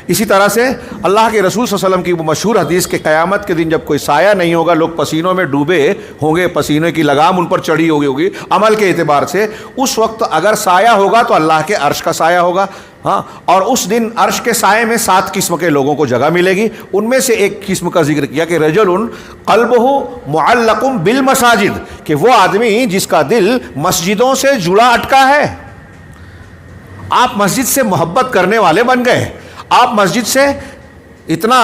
اسی طرح سے اللہ کے رسول صلی اللہ علیہ وسلم کی وہ مشہور حدیث کہ قیامت کے دن جب کوئی سایہ نہیں ہوگا، لوگ پسینوں میں ڈوبے ہوں گے، پسینے کی لگام ان پر چڑھی ہوگی عمل کے اعتبار سے، اس وقت اگر سایہ ہوگا تو اللہ کے عرش کا سایہ ہوگا. ہاں، اور اس دن عرش کے سائے میں 7 قسم کے لوگوں کو جگہ ملے گی. ان میں سے ایک قسم کا ذکر کیا کہ رجل قلبہ معلق بالمساجد، کہ وہ آدمی جس کا دل مسجدوں سے جڑا اٹکا ہے. آپ مسجد سے محبت کرنے والے بن گئے، آپ مسجد سے اتنا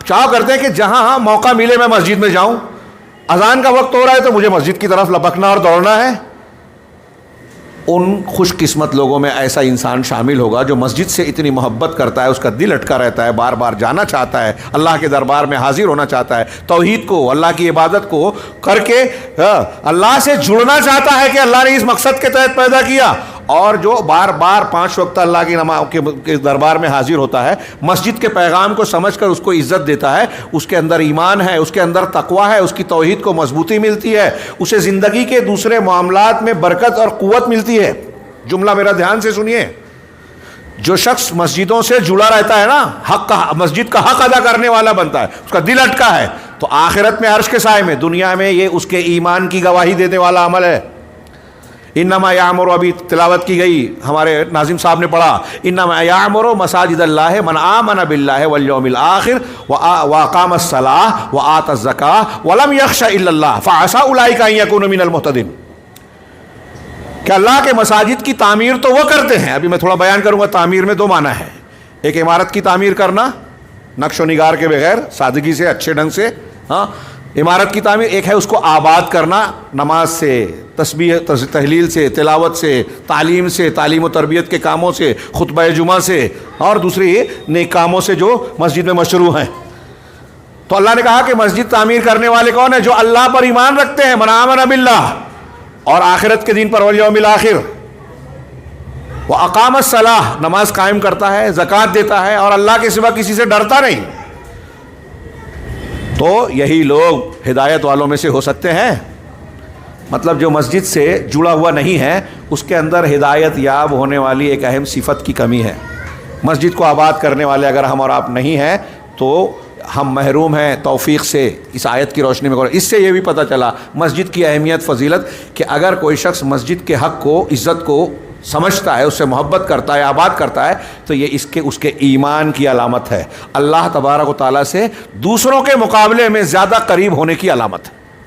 چاہ کرتے ہیں کہ جہاں موقع ملے میں مسجد میں جاؤں، اذان کا وقت ہو رہا ہے تو مجھے مسجد کی طرف لپکنا اور دوڑنا ہے. ان خوش قسمت لوگوں میں ایسا انسان شامل ہوگا جو مسجد سے اتنی محبت کرتا ہے، اس کا دل اٹکا رہتا ہے، بار بار جانا چاہتا ہے، اللہ کے دربار میں حاضر ہونا چاہتا ہے، توحید کو، اللہ کی عبادت کو کر کے اللہ سے جڑنا چاہتا ہے کہ اللہ نے اس مقصد کے تحت پیدا کیا. اور جو بار بار 5 وقت اللہ کی نماز کے دربار میں حاضر ہوتا ہے، مسجد کے پیغام کو سمجھ کر اس کو عزت دیتا ہے، اس کے اندر ایمان ہے، اس کے اندر تقویٰ ہے، اس کی توحید کو مضبوطی ملتی ہے، اسے زندگی کے دوسرے معاملات میں برکت اور قوت ملتی ہے. جملہ میرا دھیان سے سنیے، جو شخص مسجدوں سے جڑا رہتا ہے نا، مسجد کا حق ادا کرنے والا بنتا ہے، اس کا دل اٹکا ہے، تو آخرت میں عرش کے سائے میں، دنیا میں یہ اس کے ایمان کی گواہی دینے والا عمل ہے. انما یعمر، ابھی تلاوت کی گئی، ہمارے ناظم صاحب نے پڑھا، انما یعمر مساجد اللہ من آمن باللہ والیوم الآخر واقام الصلاۃ وآتى الزکاۃ ولم یخش الا اللہ فعسى اولئک ان یکونوا من المہتدین. کہ اللہ کے مساجد کی تعمیر تو وہ کرتے ہیں، ابھی میں تھوڑا بیان کروں گا. تعمیر میں 2 معنی ہے، ایک عمارت کی تعمیر کرنا نقش و نگار کے بغیر، سادگی سے، اچھے ڈھنگ سے، ہاں عمارت کی تعمیر. ایک ہے اس کو آباد کرنا، نماز سے، تسبیح تحلیل سے، تلاوت سے، تعلیم سے، تعلیم و تربیت کے کاموں سے، خطبہ جمعہ سے، اور دوسری نیک کاموں سے جو مسجد میں مشروع ہیں. تو اللہ نے کہا کہ مسجد تعمیر کرنے والے کون ہیں؟ جو اللہ پر ایمان رکھتے ہیں، من آمن باللہ، اور آخرت کے دن پر، والیوم الآخر، واقام الصلاۃ، نماز قائم کرتا ہے، زکوٰۃ دیتا ہے، اور اللہ کے سوا کسی سے ڈرتا نہیں. تو یہی لوگ ہدایت والوں میں سے ہو سکتے ہیں. مطلب جو مسجد سے جڑا ہوا نہیں ہے، اس کے اندر ہدایت یاب ہونے والی ایک اہم صفت کی کمی ہے. مسجد کو آباد کرنے والے اگر ہم اور آپ نہیں ہیں تو ہم محروم ہیں توفیق سے. اس آیت کی روشنی میں اس سے یہ بھی پتہ چلا مسجد کی اہمیت، فضیلت، کہ اگر کوئی شخص مسجد کے حق کو، عزت کو سمجھتا ہے، اس سے محبت کرتا ہے، آباد کرتا ہے، تو یہ اس کے ایمان کی علامت ہے. اللہ تبارک و تعالیٰ سے دوسروں کے مقابلے میں زیادہ قریب ہونے کی علامت ہے.